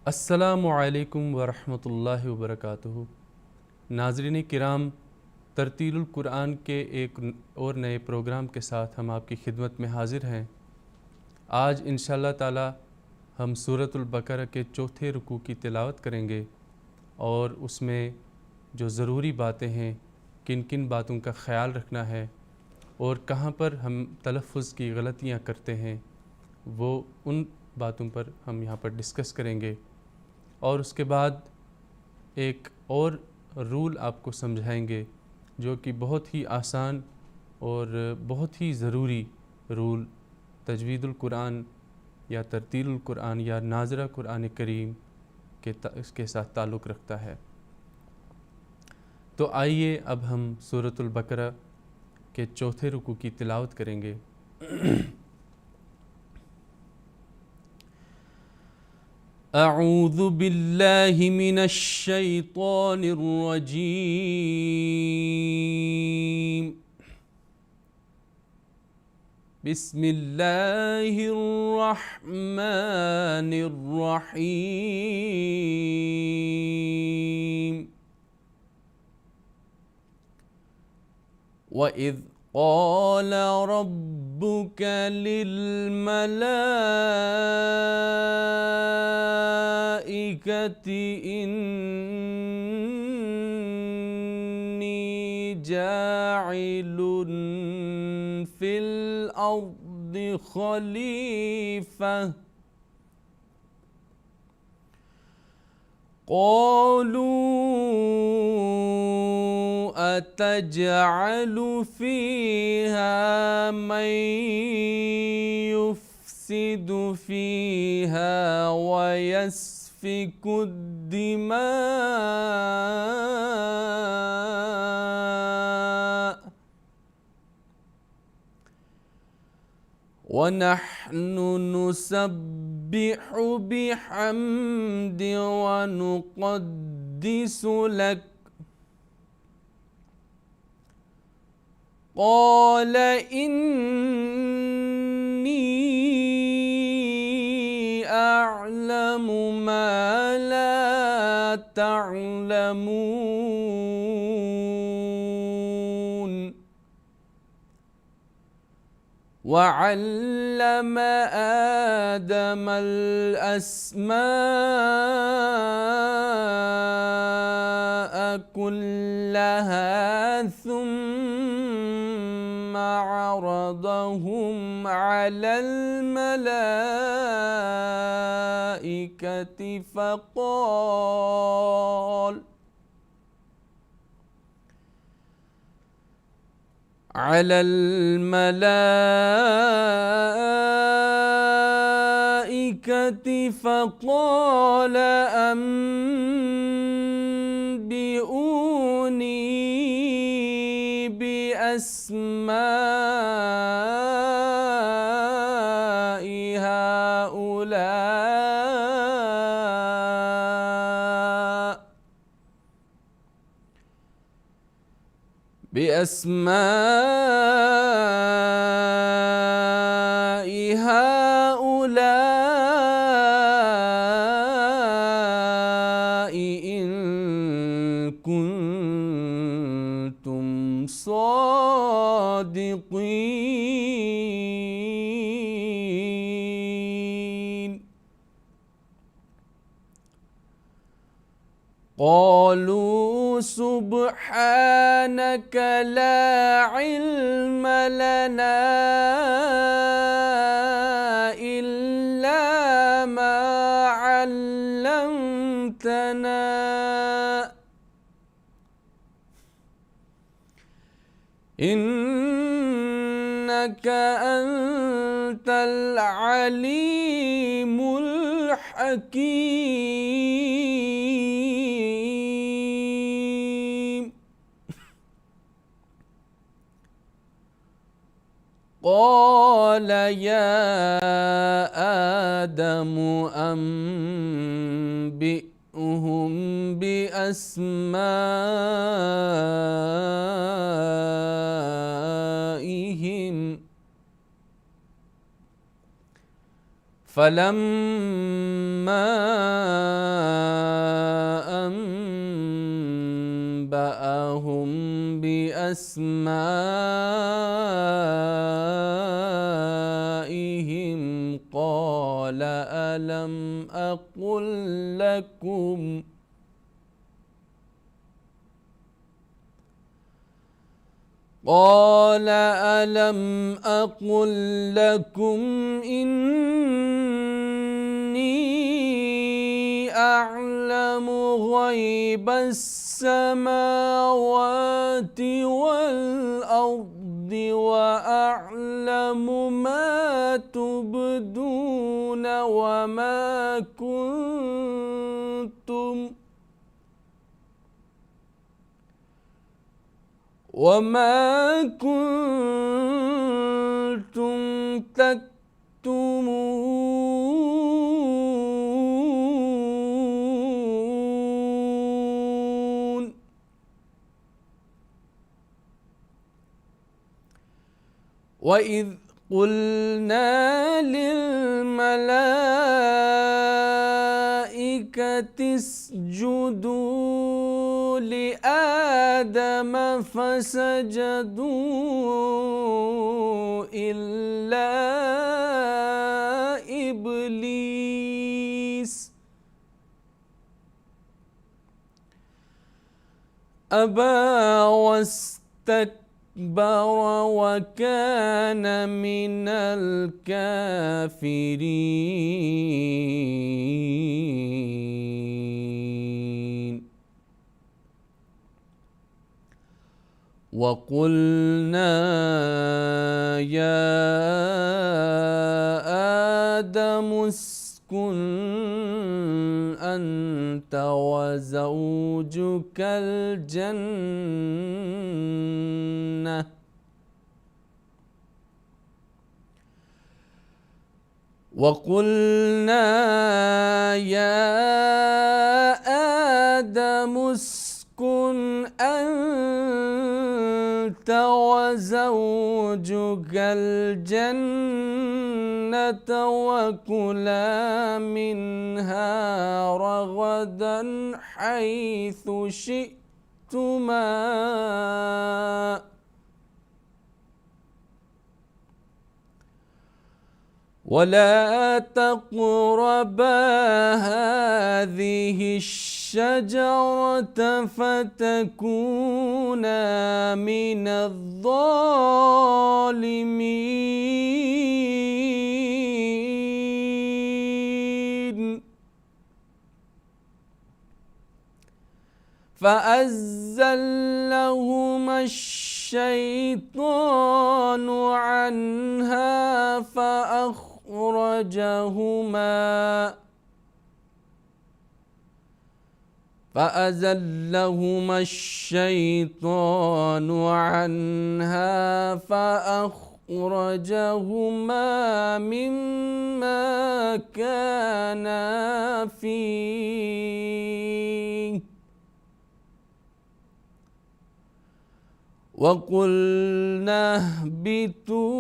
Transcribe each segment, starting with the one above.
السلام علیکم ورحمۃ اللہ وبرکاتہ۔ ناظرین کرام، ترتیل القرآن کے ایک اور نئے پروگرام کے ساتھ ہم آپ کی خدمت میں حاضر ہیں۔ آج انشاءاللہ تعالی ہم سورۃ البقرہ کے چوتھے رکوع کی تلاوت کریں گے اور اس میں جو ضروری باتیں ہیں، کن کن باتوں کا خیال رکھنا ہے اور کہاں پر ہم تلفظ کی غلطیاں کرتے ہیں، وہ ان باتوں پر ہم یہاں پر ڈسکس کریں گے، اور اس کے بعد ایک اور رول آپ کو سمجھائیں گے جو کہ بہت ہی آسان اور بہت ہی ضروری رول تجوید القرآن یا ترتیل القرآن یا ناظرہ قرآن کریم کے ساتھ تعلق رکھتا ہے۔ تو آئیے اب ہم سورۃ البقرہ کے چوتھے رکوع کی تلاوت کریں گے۔ اعوذ باللہ من الشیطان الرجیم، بسم اللہ الرحمن الرحیم۔ وَإِذْ قَالَ رَبُّكَ لِلْمَلَائِكَةِ إِنِّي جَاعِلٌ فِي الْأَرْضِ خَلِيفَةً، قَالُوا أَتَجْعَلُ فِيهَا مَن يُفْسِدُ فِيهَا وَيَسْفِكُ الدِّمَاءَ وَنَحْنُ نُسَبِّحُ بِحَمْدِ وَنُقَدِّسُ لَكَ، قَالَ إِنِّي أَعْلَمُ مَا لَا تَعْلَمُونَ، وَعَلَّمَ آدَمَ الْأَسْمَاءَ كُلَّهَا ثُمَّ عَرَضَهُمْ عَلَى الْمَلَائِكَةِ فقال أنبئوني بأسماء هؤلاء إن كنتم صادقين، قالوا سبحانك لا علم لنا إلا ما علمتنا إنك أنت العليم الحكيم، قال يا آدم أنبئهم بأسمائهم فَلَمَّا أَنبَأَهُم بِأَسْمَائِهِمْ قَالَ أَلَمْ أَقُل لَّكُمْ إِنِّي أَعْلَمُ غَيْبَ السَّمَاوَاتِ وَالْأَرْضِ وَأَعْلَمُ مَا تُبْدُونَ وما كنتم تكتمون. وَإِذْ قُلْنَا لِلْمَلَائِكَةِ اسْجُدُوا لِآدَمَ فَسَجَدُوا إِلَّا إِبْلِيسَ أَبَى وَاسْتَكْبَرَ وَكَانَ مِنَ الْكَافِرِينَ. وَقُلْنَا يَا آدَمُ اسْكُنْ أَنْتَ وَزَوْجُكَ الْجَنَّةَ وَكُلَا مِنْهَا رَغَدًا حَيْثُ شِئْتُمَا وَلَا تَقْرَبَا هَٰذِهِ الشَّجَرَةَ فَتَكُونَا مِنَ الظَّالِمِينَ. فَأَزَّلَّهُمَا الشَّيْطَانُ عَنْهَا فَأَخْرَجَهُمَا مِمَّا كَانَا فِيهِ وَقُلْنَا اهْبِطُوا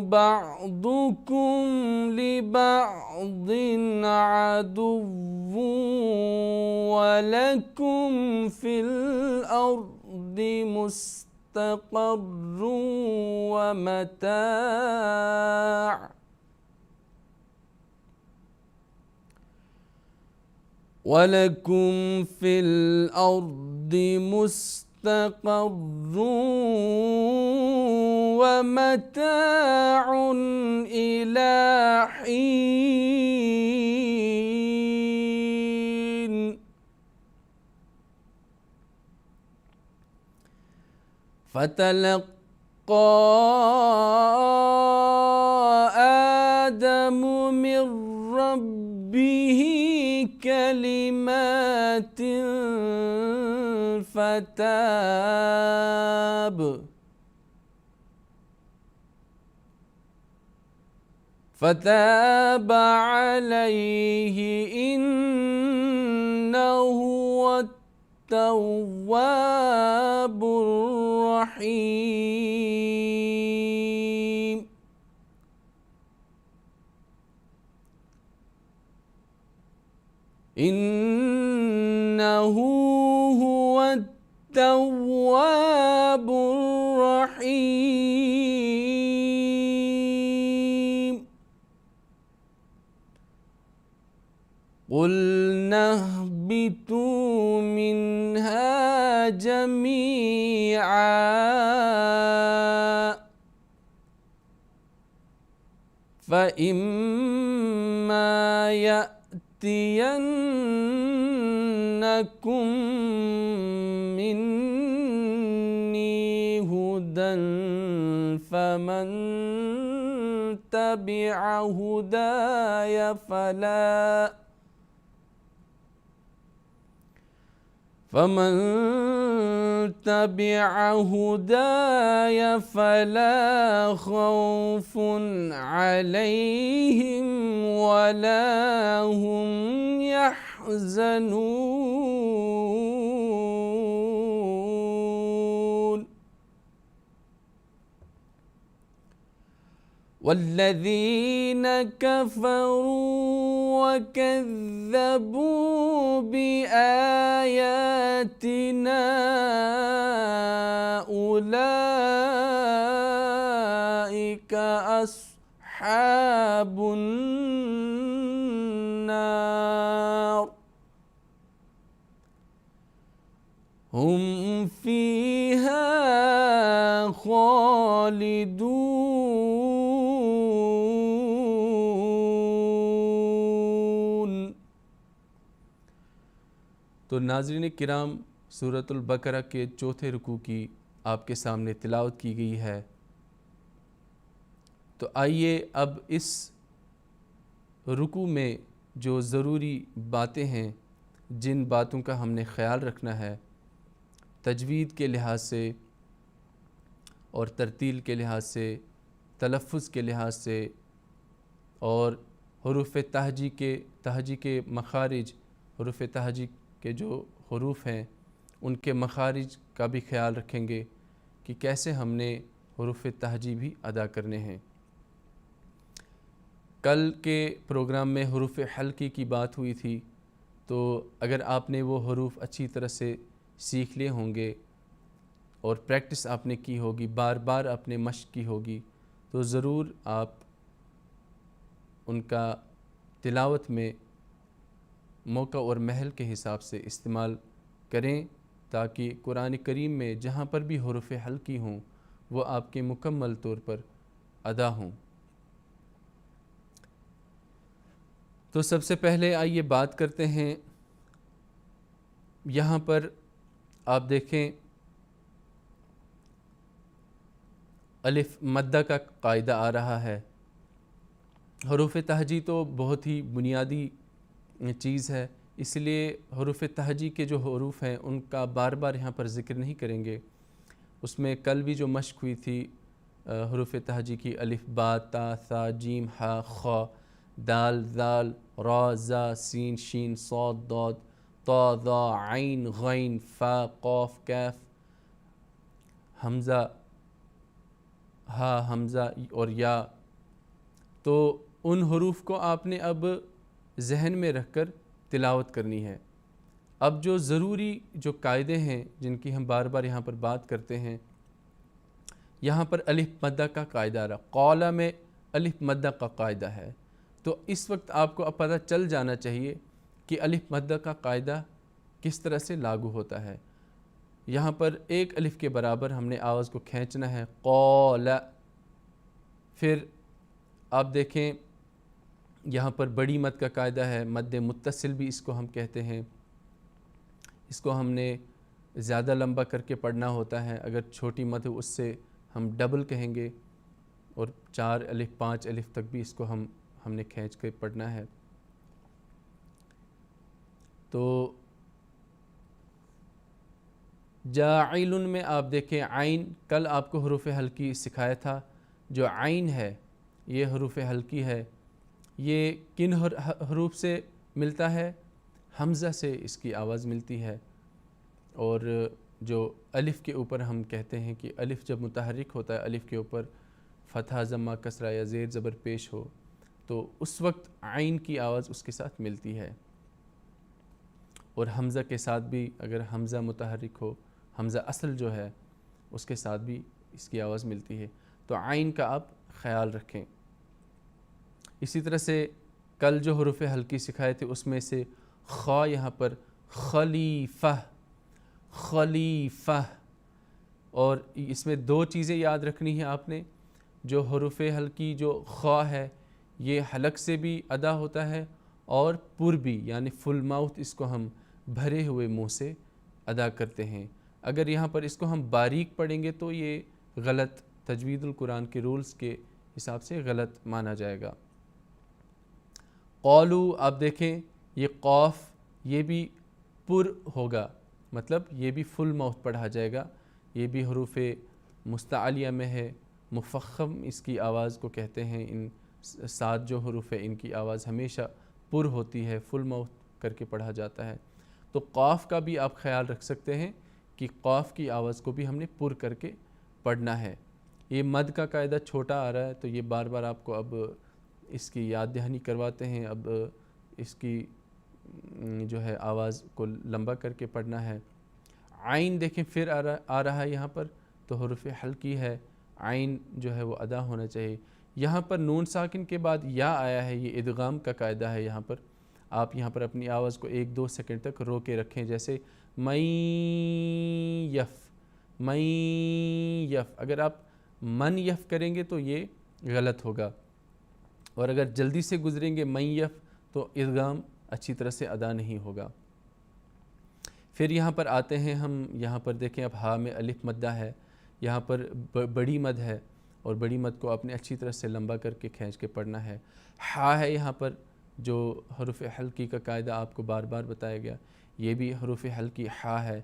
بَعْضُكُمْ لِبَعْضٍ عَدُوٌّ وَلَكُمْ فِي الْأَرْضِ مُسْتَقَرٌّ وَمَتَاعٌ إِلَى حِينٍ. فَتَلَقَّى آدَمُ مِنْ رَبِّهِ كَلِمَاتٍ فَتَابَ عَلَيْهِ إِنَّهُ هُوَ التَّوَّابُ الرَّحِيمُ. إنه هو التواب الرحيم قُلْنَا اهْبِطُوا مِنْهَا جَمِيعًا فَإِمَّا يَأْتِيَنَّكُمْ مِنِّي هُدًى فَمَنْ تَبِعَ هُدَايَ فلا خوف عليهم ولا هم يحزنون والذين كفروا وكذبوا بآياتنا أولئك أصحاب النار هم فيها خالدون۔ تو ناظرین کرام، سورۃ البقرہ کے چوتھے رکوع کی آپ کے سامنے تلاوت کی گئی ہے۔ تو آئیے اب اس رکوع میں جو ضروری باتیں ہیں، جن باتوں کا ہم نے خیال رکھنا ہے تجوید کے لحاظ سے اور ترتیل کے لحاظ سے، تلفظ کے لحاظ سے، اور حروف تہجی کے مخارج، حروف تہجی کے جو حروف ہیں ان کے مخارج کا بھی خیال رکھیں گے کہ کیسے ہم نے حروف تہجی بھی ادا کرنے ہیں۔ کل کے پروگرام میں حروف حلقی کی بات ہوئی تھی، تو اگر آپ نے وہ حروف اچھی طرح سے سیکھ لیے ہوں گے اور پریکٹس آپ نے کی ہوگی، بار بار آپ نے مشق کی ہوگی، تو ضرور آپ ان کا تلاوت میں موقع اور محل کے حساب سے استعمال کریں، تاکہ قرآن کریم میں جہاں پر بھی حروف حلقی ہوں وہ آپ کے مکمل طور پر ادا ہوں۔ تو سب سے پہلے آئیے بات کرتے ہیں، یہاں پر آپ دیکھیں الف مدہ کا قاعدہ آ رہا ہے۔ حروف تہجی تو بہت ہی بنیادی چیز ہے، اس لیے حروف تہجی کے جو حروف ہیں ان کا بار بار یہاں پر ذکر نہیں کریں گے۔ اس میں کل بھی جو مشق ہوئی تھی حروف تہجی کی، الف با تا ثا جیم ہا خا، دال ذال را زا سین شین صاد ضاد طا ظا عین غین فا قاف کاف، حمزہ ہا حمزہ اور یا، تو ان حروف کو آپ نے اب ذہن میں رکھ کر تلاوت کرنی ہے۔ اب جو ضروری جو قاعدے ہیں جن کی ہم بار بار یہاں پر بات کرتے ہیں، یہاں پر الف مدہ کا قاعدہ آ رہا، قولا میں الف مدہ کا قاعدہ ہے، تو اس وقت آپ کو اب پتہ چل جانا چاہیے کہ الف مدہ کا قاعدہ کس طرح سے لاگو ہوتا ہے۔ یہاں پر ایک الف کے برابر ہم نے آواز کو کھینچنا ہے، قولا۔ پھر آپ دیکھیں یہاں پر بڑی مد کا قاعدہ ہے، مد متصل بھی اس کو ہم کہتے ہیں، اس کو ہم نے زیادہ لمبا کر کے پڑھنا ہوتا ہے، اگر چھوٹی مد ہو اس سے ہم ڈبل کہیں گے، اور 4 الف 5 الف تک بھی اس کو ہم نے کھینچ کے پڑھنا ہے۔ تو جاعل میں آپ دیکھیں عین، کل آپ کو حروف حلقی سکھایا تھا، جو عین ہے یہ حروف حلقی ہے، یہ کن حروف سے ملتا ہے؟ حمزہ سے اس کی آواز ملتی ہے، اور جو الف کے اوپر ہم کہتے ہیں کہ الف جب متحرک ہوتا ہے، الف کے اوپر فتحہ ضمہ کسرہ یا زیر زبر پیش ہو، تو اس وقت عین کی آواز اس کے ساتھ ملتی ہے۔ اور حمزہ کے ساتھ بھی اگر حمزہ متحرک ہو، حمزہ اصل جو ہے اس کے ساتھ بھی اس کی آواز ملتی ہے، تو عین کا آپ خیال رکھیں۔ اسی طرح سے کل جو حروف ہلکی سکھائے تھے اس میں سے خا یہاں پر خلیفہ، خلیفہ، اور اس میں دو چیزیں یاد رکھنی ہیں آپ نے۔ جو حروف ہلکی جو خا ہے یہ حلق سے بھی ادا ہوتا ہے اور پر بھی، یعنی فل ماؤتھ اس کو ہم بھرے ہوئے منہ سے ادا کرتے ہیں۔ اگر یہاں پر اس کو ہم باریک پڑھیں گے تو یہ غلط، تجوید القرآن کے رولز کے حساب سے غلط مانا جائے گا۔ قولو، آپ دیکھیں یہ قوف یہ بھی پر ہوگا، مطلب یہ بھی فل ماؤتھ پڑھا جائے گا، یہ بھی حروف مستعلیہ میں ہے، مفخم اس کی آواز کو کہتے ہیں۔ ان 7 جو حروف ہیں ان کی آواز ہمیشہ پر ہوتی ہے، فل ماؤتھ کر کے پڑھا جاتا ہے۔ تو قاف کا بھی آپ خیال رکھ سکتے ہیں کہ قاف کی آواز کو بھی ہم نے پر کر کے پڑھنا ہے۔ یہ مد کا قاعدہ چھوٹا آ رہا ہے تو یہ بار بار آپ کو اب اس کی یاد دہانی کرواتے ہیں، اب اس کی جو ہے آواز کو لمبا کر کے پڑھنا ہے۔ عین دیکھیں پھر آ رہا ہے یہاں پر، تو حروف ہلکی ہے، عین جو ہے وہ ادا ہونا چاہیے۔ یہاں پر نون ساکن کے بعد یا آیا ہے، یہ ادغام کا قاعدہ ہے۔ یہاں پر آپ یہاں پر اپنی آواز کو 1-2 سیکنڈ تک رو کے رکھیں، جیسے میں یف، میں یف۔ اگر آپ من یف کریں گے تو یہ غلط ہوگا، اور اگر جلدی سے گزریں گے میں یف تو ادغام اچھی طرح سے ادا نہیں ہوگا۔ پھر یہاں پر آتے ہیں ہم، یہاں پر دیکھیں اب ہا میں الف مدہ ہے، یہاں پر بڑی مد ہے، اور بڑی مد کو آپ نے اچھی طرح سے لمبا کر کے کھینچ کے پڑھنا ہے۔ ہا ہے یہاں پر جو حروف ہلکی کا قاعدہ آپ کو بار بار بتایا گیا، یہ بھی حروف ہلکی ہا ہے۔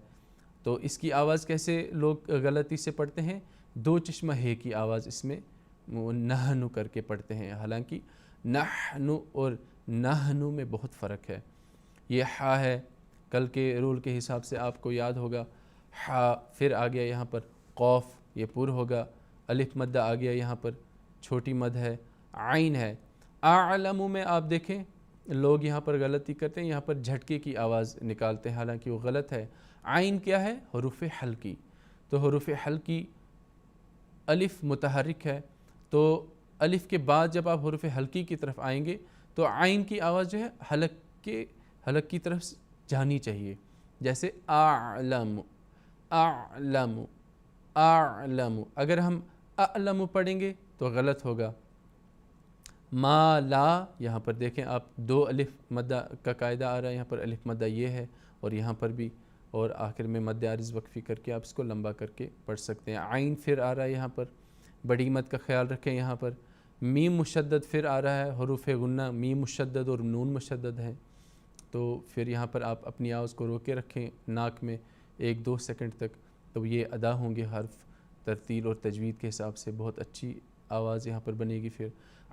تو اس کی آواز کیسے لوگ غلطی سے پڑھتے ہیں، 2 چشمہ ہے کی آواز اس میں نہنو کر کے پڑھتے ہیں، حالانکہ نحنو اور نہنو میں بہت فرق ہے۔ یہ ہا ہے، کل کے رول کے حساب سے آپ کو یاد ہوگا، ہا پھر آ گیا یہاں پر قوف، یہ پر ہوگا، الف مدہ آ گیا یہاں پر، چھوٹی مد ہے، عین ہے۔ اعلم میں آپ دیکھیں لوگ یہاں پر غلطی کرتے ہیں، یہاں پر جھٹکے کی آواز نکالتے ہیں، حالانکہ وہ غلط ہے۔ عین کیا ہے؟ حروف ہلکی، تو حروف ہلکی الف متحرک ہے، تو الف کے بعد جب آپ حروف ہلکی کی طرف آئیں گے تو عین کی آواز جو ہے حلق کی طرف جانی چاہیے، جیسے اعلم، اعلم، اعلم۔ اگر ہم اعلم پڑھیں گے تو غلط ہوگا۔ ما لا، یہاں پر دیکھیں آپ 2 الف مدہ کا قاعدہ آ رہا ہے، یہاں پر الف مدہ یہ ہے اور یہاں پر بھی، اور آخر میں مد عارض وقفی کر کے آپ اس کو لمبا کر کے پڑھ سکتے ہیں۔ عین پھر آ رہا ہے یہاں پر، بڑی مد کا خیال رکھیں۔ یہاں پر میم مشدد پھر آ رہا ہے، حروف غنہ میم مشدد اور نون مشدد ہیں، تو پھر یہاں پر آپ اپنی آواز کو روکے رکھیں ناک میں 1-2 سیکنڈ تک، تو یہ ادا ہوں گے حرف ترتیل اور تجوید کے حساب سے، بہت اچھی آواز یہاں پر بنے گی۔ پھر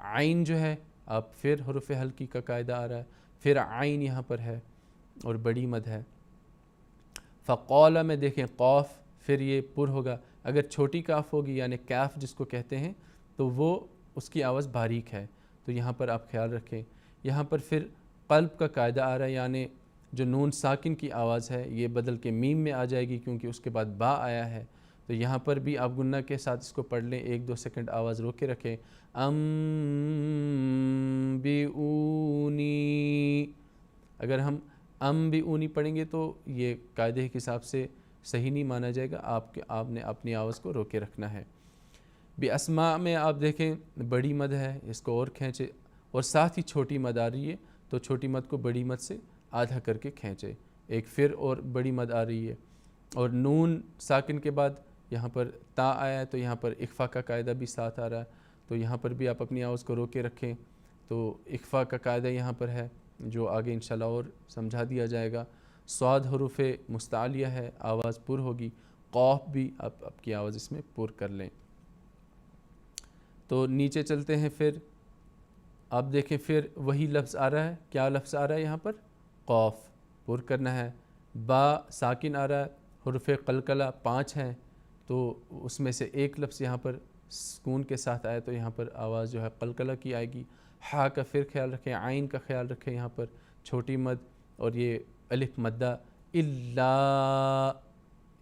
عین جو ہے آپ پھر حروف ہلکی کا قاعدہ آ رہا ہے، پھر عین یہاں پر ہے اور بڑی مد ہے۔ فقول میں دیکھیں قوف، پھر یہ پر ہوگا۔ اگر چھوٹی کاف ہوگی یعنی کیف جس کو کہتے ہیں تو وہ اس کی آواز باریک ہے، تو یہاں پر آپ خیال رکھیں۔ یہاں پر پھر قلب کا قاعدہ آ رہا ہے، یعنی جو نون ساکن کی آواز ہے یہ بدل کے میم میں آ جائے گی کیونکہ اس کے بعد با آیا ہے، تو یہاں پر بھی آپ گنہ کے ساتھ اس کو پڑھ لیں، 1-2 سیکنڈ آواز روکے رکھیں۔ بیونی، اگر ہم بیونی پڑھیں گے تو یہ قاعدے کے حساب سے صحیح نہیں مانا جائے گا، آپ نے اپنی آواز کو روکے رکھنا ہے۔ اسماء میں آپ دیکھیں بڑی مد ہے، اس کو اور کھینچے، اور ساتھ ہی چھوٹی مد آ رہی ہے تو چھوٹی مد کو بڑی مد سے آدھا کر کے کھینچے، ایک پھر اور بڑی مد آ رہی ہے، اور نون ساکن کے بعد یہاں پر تا آیا ہے تو یہاں پر اخفا کا قاعدہ بھی ساتھ آ رہا ہے، تو یہاں پر بھی آپ اپنی آواز کو روکے رکھیں۔ تو اخفا کا قاعدہ یہاں پر ہے جو آگے انشاءاللہ اور سمجھا دیا جائے گا۔ صاد حروف مستعلیہ ہے، آواز پر ہوگی، قوف بھی آپ کی آواز اس میں پر کر لیں۔ تو نیچے چلتے ہیں، پھر آپ دیکھیں پھر وہی لفظ آ رہا ہے، کیا لفظ آ رہا ہے یہاں پر؟ قوف پر کرنا ہے۔ با ساکن آ رہا ہے، حروف قلقلہ 5 ہیں، تو اس میں سے ایک لفظ یہاں پر سکون کے ساتھ آئے تو یہاں پر آواز جو ہے قلقلہ کی آئے گی۔ ہا کا پھر خیال رکھیں، عین کا خیال رکھیں، یہاں پر چھوٹی مد اور یہ الف مدہ الا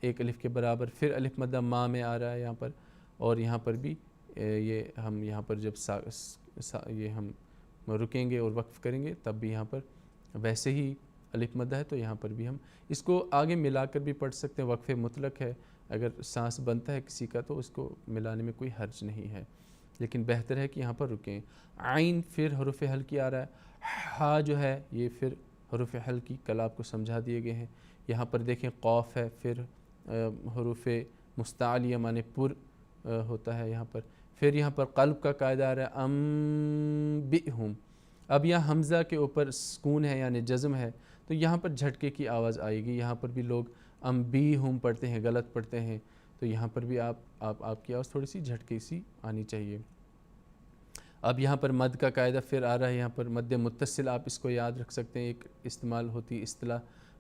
ایک الف کے برابر، پھر الف مدہ ما میں آ رہا ہے یہاں پر، اور یہاں پر بھی یہ ہم یہاں پر جب یہ ہم رکیں گے اور وقف کریں گے تب بھی یہاں پر ویسے ہی الف مدہ ہے، تو یہاں پر بھی ہم اس کو آگے ملا کر بھی پڑھ سکتے ہیں، وقف مطلق ہے، اگر سانس بنتا ہے کسی کا تو اس کو ملانے میں کوئی حرج نہیں ہے، لیکن بہتر ہے کہ یہاں پر رکیں۔ عین پھر حروف حلقی آ رہا ہے، ہا جو ہے یہ پھر حروف حلقی کل آپ کو سمجھا دیے گئے ہیں۔ یہاں پر دیکھیں قوف ہے، پھر حروف مستعلیہ معنی پر ہوتا ہے یہاں پر، پھر یہاں پر قلب کا قاعدہ آ رہا ہے انبئہم، اب یہاں حمزہ کے اوپر سکون ہے یعنی جزم ہے، تو یہاں پر جھٹکے کی آواز آئے گی، یہاں پر بھی لوگ انبئہم پڑھتے ہیں، غلط پڑھتے ہیں، تو یہاں پر بھی آپ کی آواز تھوڑی سی جھٹکے سی آنی چاہیے۔ اب یہاں پر مد کا قاعدہ پھر آ رہا ہے، یہاں پر مد متصل آپ اس کو یاد رکھ سکتے ہیں، ایک استعمال ہوتی اصطلاح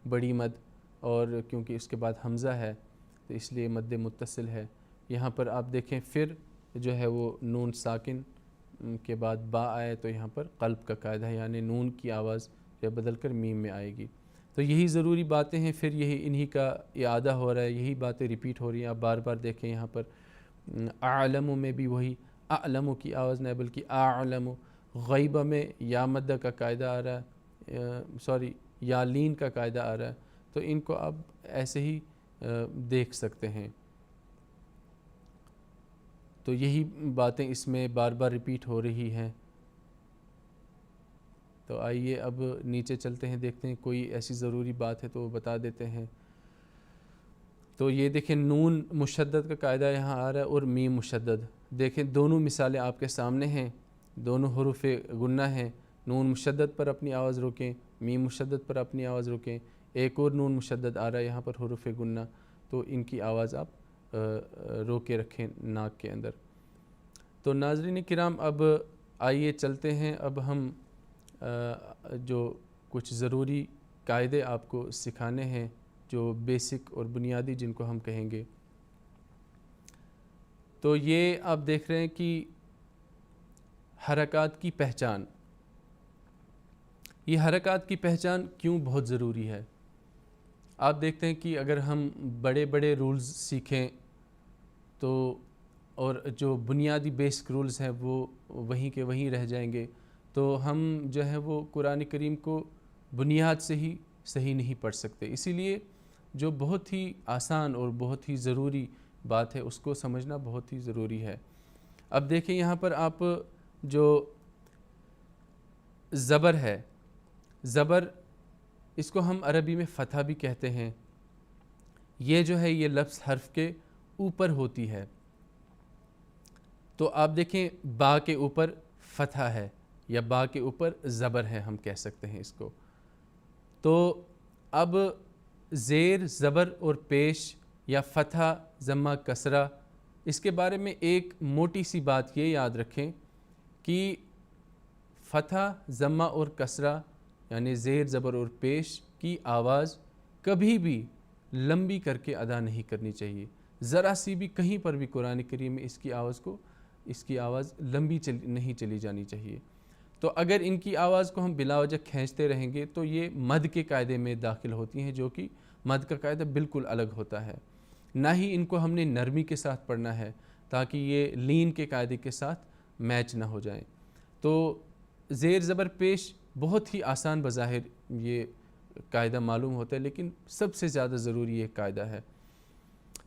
بڑی مد، اور کیونکہ اس کے بعد حمزہ ہے تو اس لیے مد متصل ہے۔ یہاں پر آپ دیکھیں پھر جو ہے وہ نون ساکن کے بعد با آئے تو یہاں پر قلب کا قاعدہ ہے، یعنی نون کی آواز جو بدل کر میم میں آئے گی۔ تو یہی ضروری باتیں ہیں، پھر یہی انہی کا اعادہ ہو رہا ہے، یہی باتیں ریپیٹ ہو رہی ہیں، آپ بار بار دیکھیں یہاں پر اعلم میں بھی وہی اعلم کی آواز نہیں بلکہ اعلم، غیبہ میں یا مدہ کا قاعدہ آ رہا ہے، یا لین کا قاعدہ آ رہا ہے، تو ان کو آپ ایسے ہی دیکھ سکتے ہیں۔ تو یہی باتیں اس میں بار بار ریپیٹ ہو رہی ہیں۔ تو آئیے اب نیچے چلتے ہیں، دیکھتے ہیں کوئی ایسی ضروری بات ہے تو وہ بتا دیتے ہیں۔ تو یہ دیکھیں نون مشدد کا قاعدہ یہاں آ رہا ہے اور میم مشدد، دیکھیں دونوں مثالیں آپ کے سامنے ہیں، دونوں حروف غنہ ہیں، نون مشدد پر اپنی آواز روکیں، میم مشدد پر اپنی آواز روکیں، ایک اور نون مشدد آ رہا ہے یہاں پر حروف غنہ، تو ان کی آواز آپ روکے رکھیں ناک کے اندر۔ تو ناظرین کرام اب آئیے چلتے ہیں، اب ہم جو کچھ ضروری قاعدے آپ کو سکھانے ہیں، جو بیسک اور بنیادی جن کو ہم کہیں گے۔ تو یہ آپ دیکھ رہے ہیں کہ حرکات کی پہچان، یہ حرکات کی پہچان کیوں بہت ضروری ہے؟ آپ دیکھتے ہیں کہ اگر ہم بڑے بڑے رولز سیکھیں تو اور جو بنیادی بیسک رولز ہیں وہ وہیں کے وہیں رہ جائیں گے، تو ہم جو ہے وہ قرآن کریم کو بنیاد سے ہی صحیح نہیں پڑھ سکتے، اسی لیے جو بہت ہی آسان اور بہت ہی ضروری بات ہے اس کو سمجھنا بہت ہی ضروری ہے۔ اب دیکھیں یہاں پر آپ جو زبر ہے، زبر اس کو ہم عربی میں فتح بھی کہتے ہیں، یہ جو ہے یہ لفظ حرف کے اوپر ہوتی ہے، تو آپ دیکھیں با کے اوپر فتح ہے یا با کے اوپر زبر ہے، ہم کہہ سکتے ہیں اس کو۔ تو اب زیر زبر اور پیش یا فتح ضمہ کسرہ، اس کے بارے میں ایک موٹی سی بات یہ یاد رکھیں کہ فتح ضمہ اور کسرہ یعنی زیر زبر اور پیش کی آواز کبھی بھی لمبی کر کے ادا نہیں کرنی چاہیے، ذرا سی بھی کہیں پر بھی قرآن کریم میں اس کی آواز لمبی نہیں چلی جانی چاہیے۔ تو اگر ان کی آواز کو ہم بلا وجہ کھینچتے رہیں گے تو یہ مد کے قاعدے میں داخل ہوتی ہیں، جو کہ مد کا قاعدہ بالکل الگ ہوتا ہے، نہ ہی ان کو ہم نے نرمی کے ساتھ پڑھنا ہے تاکہ یہ لین کے قاعدے کے ساتھ میچ نہ ہو جائیں۔ تو زیر زبر پیش بہت ہی آسان بظاہر یہ قاعدہ معلوم ہوتا ہے، لیکن سب سے زیادہ ضروری یہ قاعدہ ہے۔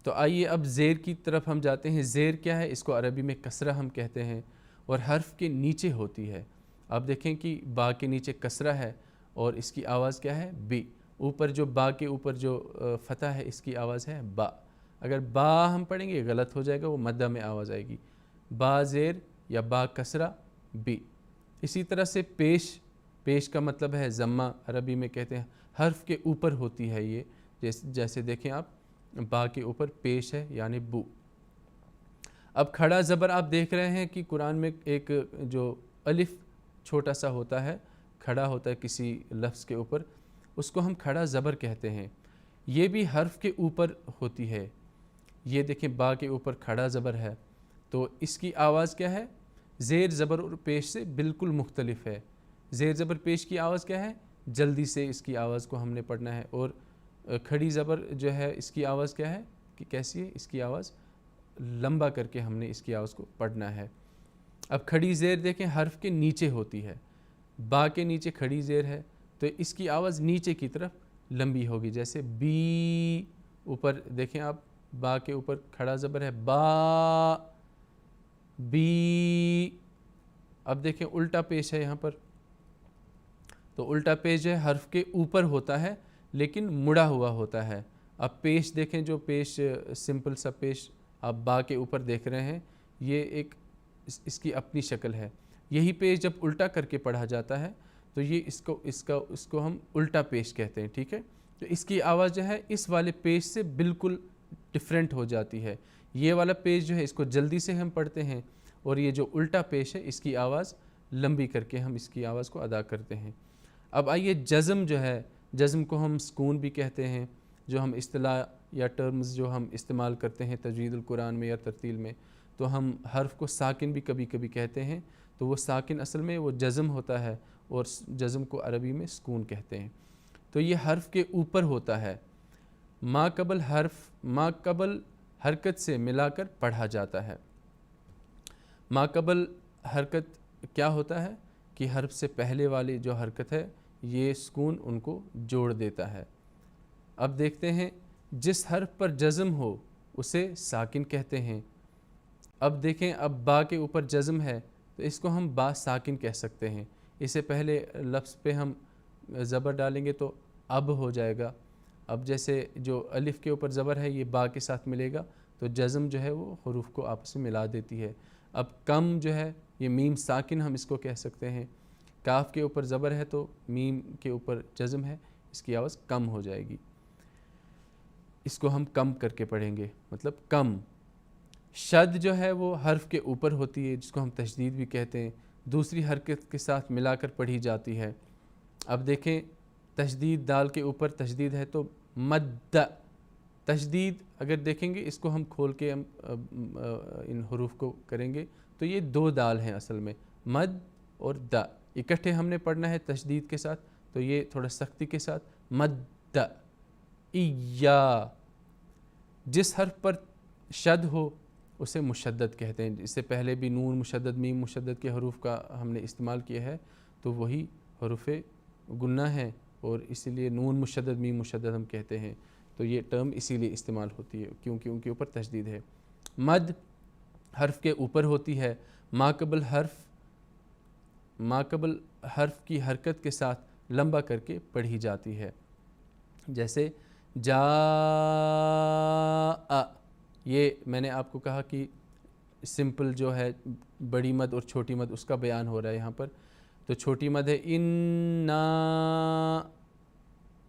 تو آئیے اب زیر کی طرف ہم جاتے ہیں۔ زیر کیا ہے؟ اس کو عربی میں کسرہ ہم کہتے ہیں اور حرف کے نیچے ہوتی ہے۔ آپ دیکھیں کہ با کے نیچے کسرہ ہے اور اس کی آواز کیا ہے؟ بی۔ اوپر جو با کے اوپر جو فتح ہے اس کی آواز ہے با۔ اگر با ہم پڑھیں گے غلط ہو جائے گا، وہ مدہ میں آواز آئے گی، با زیر یا با کسرہ بی۔ اسی طرح سے پیش کا مطلب ہے ضمہ، عربی میں کہتے ہیں حرف کے اوپر ہوتی ہے یہ، جیسے دیکھیں آپ با کے اوپر پیش ہے یعنی بو۔ اب کھڑا زبر آپ دیکھ رہے ہیں کہ قرآن میں ایک جو الف چھوٹا سا ہوتا ہے، کھڑا ہوتا ہے کسی لفظ کے اوپر، اس کو ہم کھڑا زبر کہتے ہیں، یہ بھی حرف کے اوپر ہوتی ہے۔ یہ دیکھیں با کے اوپر کھڑا زبر ہے تو اس کی آواز کیا ہے؟ زیر زبر اور پیش سے بالکل مختلف ہے۔ زیر زبر پیش کی آواز کیا ہے؟ جلدی سے اس کی آواز کو ہم نے پڑھنا ہے. اور کھڑی زبر جو ہے اس کی آواز کیا ہے کہ کیسی ہے؟ اس کی آواز لمبا کر کے ہم نے اس کی آواز کو پڑھنا ہے. اب کھڑی زیر دیکھیں حرف کے نیچے ہوتی ہے. با کے نیچے کھڑی زیر ہے تو اس کی آواز نیچے کی طرف لمبی ہوگی. جیسے بی، اوپر دیکھیں آپ با کے اوپر کھڑا زبر ہے با، بی. اب دیکھیں الٹا پیش ہے یہاں پر، تو الٹا پیش جو ہے حرف کے اوپر ہوتا ہے لیکن مڑا ہوا ہوتا ہے. اب پیش دیکھیں، جو پیش سمپل سا پیش آپ با کے اوپر دیکھ رہے ہیں، یہ ایک اس کی اپنی شکل ہے. یہی پیش جب الٹا کر کے پڑھا جاتا ہے تو یہ اس کو ہم الٹا پیش کہتے ہیں. ٹھیک ہے، تو اس کی آواز جو ہے اس والے پیش سے بالکل ڈیفرنٹ ہو جاتی ہے. یہ والا پیش جو ہے اس کو جلدی سے ہم پڑھتے ہیں، اور یہ جو الٹا پیش ہے اس کی آواز لمبی کر کے ہم اس کی آواز کو ادا کرتے ہیں. اب آئیے جزم جو ہے، جزم کو ہم سکون بھی کہتے ہیں. جو ہم اصطلاح یا ٹرمز جو ہم استعمال کرتے ہیں تجوید القرآن میں یا ترتیل میں، تو ہم حرف کو ساکن بھی کبھی کبھی کہتے ہیں. تو وہ ساکن اصل میں وہ جزم ہوتا ہے، اور جزم کو عربی میں سکون کہتے ہیں. تو یہ حرف کے اوپر ہوتا ہے. ما قبل حرکت سے ملا کر پڑھا جاتا ہے. ما قبل حرکت کیا ہوتا ہے کہ حرف سے پہلے والی جو حرکت ہے یہ سکون ان کو جوڑ دیتا ہے. اب دیکھتے ہیں جس حرف پر جزم ہو اسے ساکن کہتے ہیں. اب دیکھیں، اب با کے اوپر جزم ہے تو اس کو ہم با ساکن کہہ سکتے ہیں. اسے پہلے لفظ پہ ہم زبر ڈالیں گے تو اب ہو جائے گا. اب جیسے جو الف کے اوپر زبر ہے یہ با کے ساتھ ملے گا تو جزم جو ہے وہ حروف کو آپس میں ملا دیتی ہے. اب کم جو ہے یہ میم ساکن ہم اس کو کہہ سکتے ہیں. کاف کے اوپر زبر ہے تو میم کے اوپر جزم ہے، اس کی آواز کم ہو جائے گی. اس کو ہم کم کر کے پڑھیں گے، مطلب کم. شد جو ہے وہ حرف کے اوپر ہوتی ہے جس کو ہم تشدید بھی کہتے ہیں، دوسری حرکت کے ساتھ ملا کر پڑھی جاتی ہے. اب دیکھیں تشدید، دال کے اوپر تشدید ہے تو مد. تشدید اگر دیکھیں گے اس کو ہم کھول کے ہم ان حروف کو کریں گے تو یہ دو دال ہیں اصل میں، مد اور دا. اکٹھے ہم نے پڑھنا ہے تشدید کے ساتھ تو یہ تھوڑا سختی کے ساتھ مد. ایا. جس حرف پر شد ہو اسے مشدد کہتے ہیں. اس سے پہلے بھی نون مشدد، میم مشدد کے حروف کا ہم نے استعمال کیا ہے تو وہی حروف گنہ ہیں، اور اسی لیے نون مشدد میم مشدد ہم کہتے ہیں. تو یہ ٹرم اسی لیے استعمال ہوتی ہے کیونکہ ان کے اوپر تشدید ہے. مد حرف کے اوپر ہوتی ہے. ما قبل حرف کی حرکت کے ساتھ لمبا کر کے پڑھی جاتی ہے. جیسے جا، یہ میں نے آپ کو کہا کہ سمپل جو ہے بڑی مد اور چھوٹی مد اس کا بیان ہو رہا ہے یہاں پر. تو چھوٹی مد ہے انا،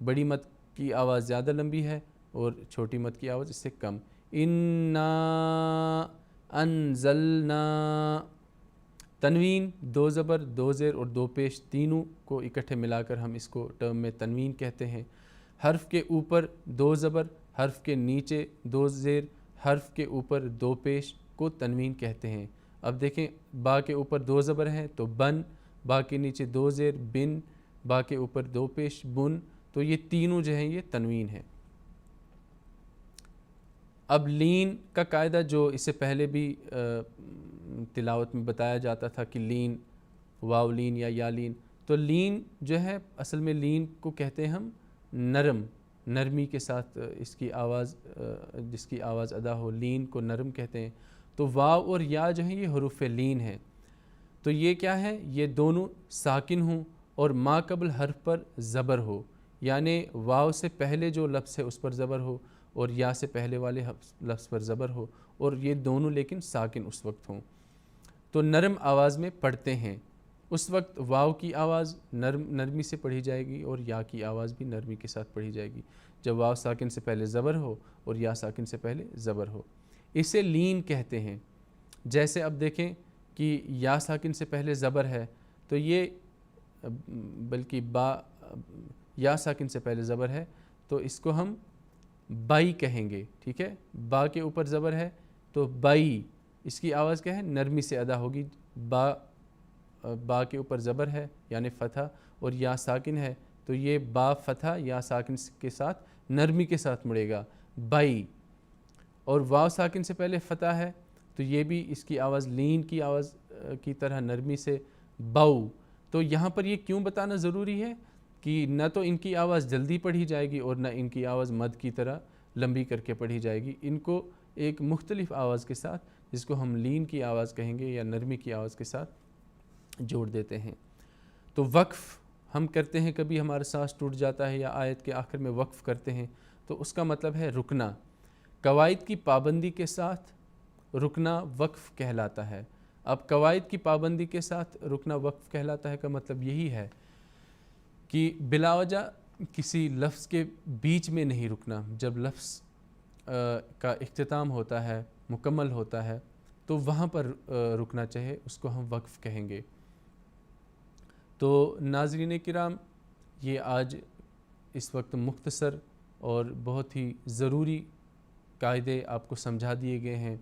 بڑی مد کی آواز زیادہ لمبی ہے اور چھوٹی مد کی آواز اس سے کم. انا انزلنا. تنوین، دو زبر، دو زیر اور دو پیش تینوں کو اکٹھے ملا کر ہم اس کو ٹرم میں تنوین کہتے ہیں. حرف کے اوپر دو زبر، حرف کے نیچے دو زیر، حرف کے اوپر دو پیش کو تنوین کہتے ہیں. اب دیکھیں با کے اوپر دو زبر ہیں تو بن، با کے نیچے دو زیر بن، با کے اوپر دو پیش بن. تو یہ تینوں جو ہیں یہ تنوین ہیں. اب لین کا قاعدہ جو اس سے پہلے بھی تلاوت میں بتایا جاتا تھا کہ لین، واو لین یا لین. تو لین جو ہے اصل میں لین کو کہتے ہیں ہم نرم، نرمی کے ساتھ اس کی آواز، جس کی آواز ادا ہو، لین کو نرم کہتے ہیں. تو واو اور یا جو ہیں یہ حروف لین ہیں. تو یہ کیا ہے؟ یہ دونوں ساکن ہوں اور ما قبل حرف پر زبر ہو، یعنی واو سے پہلے جو لفظ ہے اس پر زبر ہو اور یا سے پہلے والے لفظ پر زبر ہو، اور یہ دونوں لیکن ساکن اس وقت ہوں. تو نرم آواز میں پڑھتے ہیں. اس وقت واو کی آواز نرمی سے پڑھی جائے گی اور یا کی آواز بھی نرمی کے ساتھ پڑھی جائے گی جب واو ساکن سے پہلے زبر ہو اور یا ساکن سے پہلے زبر ہو. اسے لین کہتے ہیں. جیسے اب دیکھیں کہ یا ساکن سے پہلے زبر ہے تو یہ، بلکہ یا ساکن سے پہلے زبر ہے تو اس کو ہم بائی کہیں گے. ٹھیک ہے، با کے اوپر زبر ہے تو بائی، اس کی آواز کیا ہے؟ نرمی سے ادا ہوگی. با کے اوپر زبر ہے یعنی فتح اور یا ساکن ہے تو یہ با فتح یا ساکن کے ساتھ نرمی کے ساتھ مڑے گا، بائی. اور واو ساکن سے پہلے فتح ہے تو یہ بھی اس کی آواز لین کی آواز کی طرح نرمی سے باؤ. تو یہاں پر یہ کیوں بتانا ضروری ہے کہ نہ تو ان کی آواز جلدی پڑھی جائے گی اور نہ ان کی آواز مد کی طرح لمبی کر کے پڑھی جائے گی. ان کو ایک مختلف آواز کے ساتھ، جس کو ہم لین کی آواز کہیں گے یا نرمی کی آواز کے ساتھ جوڑ دیتے ہیں. تو وقف ہم کرتے ہیں، کبھی ہمارا سانس ٹوٹ جاتا ہے یا آیت کے آخر میں وقف کرتے ہیں تو اس کا مطلب ہے رکنا. قواعد کی پابندی کے ساتھ رکنا وقف کہلاتا ہے. اب قواعد کی پابندی کے ساتھ رکنا وقف کہلاتا ہے کا مطلب یہی ہے کہ بلا وجہ کسی لفظ کے بیچ میں نہیں رکنا. جب لفظ کا اختتام ہوتا ہے، مکمل ہوتا ہے، تو وہاں پر رکنا چاہے، اس کو ہم وقف کہیں گے. تو ناظرین کرام، یہ آج اس وقت مختصر اور بہت ہی ضروری قاعدے آپ کو سمجھا دیے گئے ہیں،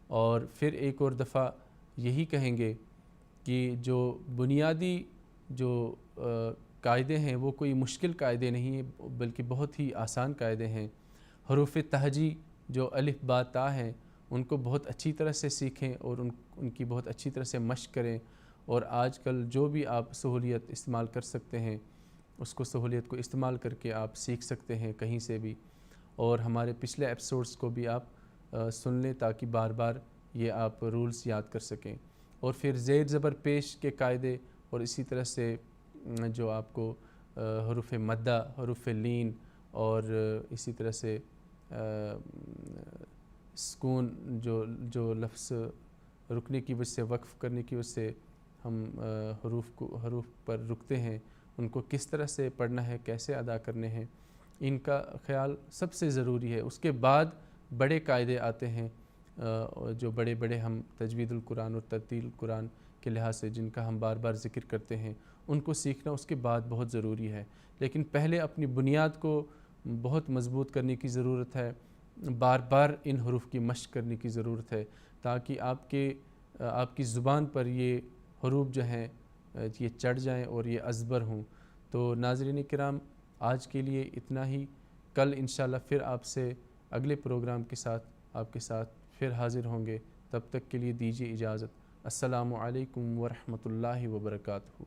اور پھر ایک اور دفعہ یہی کہیں گے کہ جو بنیادی جو قاعدے ہیں وہ کوئی مشکل قاعدے نہیں ہیں، بلکہ بہت ہی آسان قاعدے ہیں. حروف تہجی جو الف با تا ہیں ان کو بہت اچھی طرح سے سیکھیں اور ان کی بہت اچھی طرح سے مشق کریں. اور آج کل جو بھی آپ سہولیت استعمال کر سکتے ہیں اس کو سہولیت کو استعمال کر کے آپ سیکھ سکتے ہیں کہیں سے بھی. اور ہمارے پچھلے ایپیسوڈز کو بھی آپ سن لیں تاکہ بار بار یہ آپ رولز یاد کر سکیں. اور پھر زیر زبر پیش کے قاعدے، اور اسی طرح سے جو آپ کو حروف مدہ، حروف لین، اور اسی طرح سے سکون جو لفظ رکنے کی وجہ سے، وقف کرنے کی وجہ سے ہم حروف پر رکتے ہیں، ان کو کس طرح سے پڑھنا ہے، کیسے ادا کرنے ہیں، ان کا خیال سب سے ضروری ہے. اس کے بعد بڑے قاعدے آتے ہیں جو بڑے بڑے ہم تجوید القرآن اور ترتیل القرآن کے لحاظ سے جن کا ہم بار بار ذکر کرتے ہیں، ان کو سیکھنا اس کے بعد بہت ضروری ہے. لیکن پہلے اپنی بنیاد کو بہت مضبوط کرنے کی ضرورت ہے، بار بار ان حروف کی مشق کرنے کی ضرورت ہے، تاکہ آپ کی زبان پر یہ حروف جو ہیں یہ چڑھ جائیں اور یہ ازبر ہوں. تو ناظرین کرام، آج کے لیے اتنا ہی. کل انشاءاللہ پھر آپ سے اگلے پروگرام کے ساتھ آپ کے ساتھ پھر حاضر ہوں گے. تب تک کے لیے دیجیے اجازت. السلام علیکم ورحمۃ اللہ وبرکاتہ.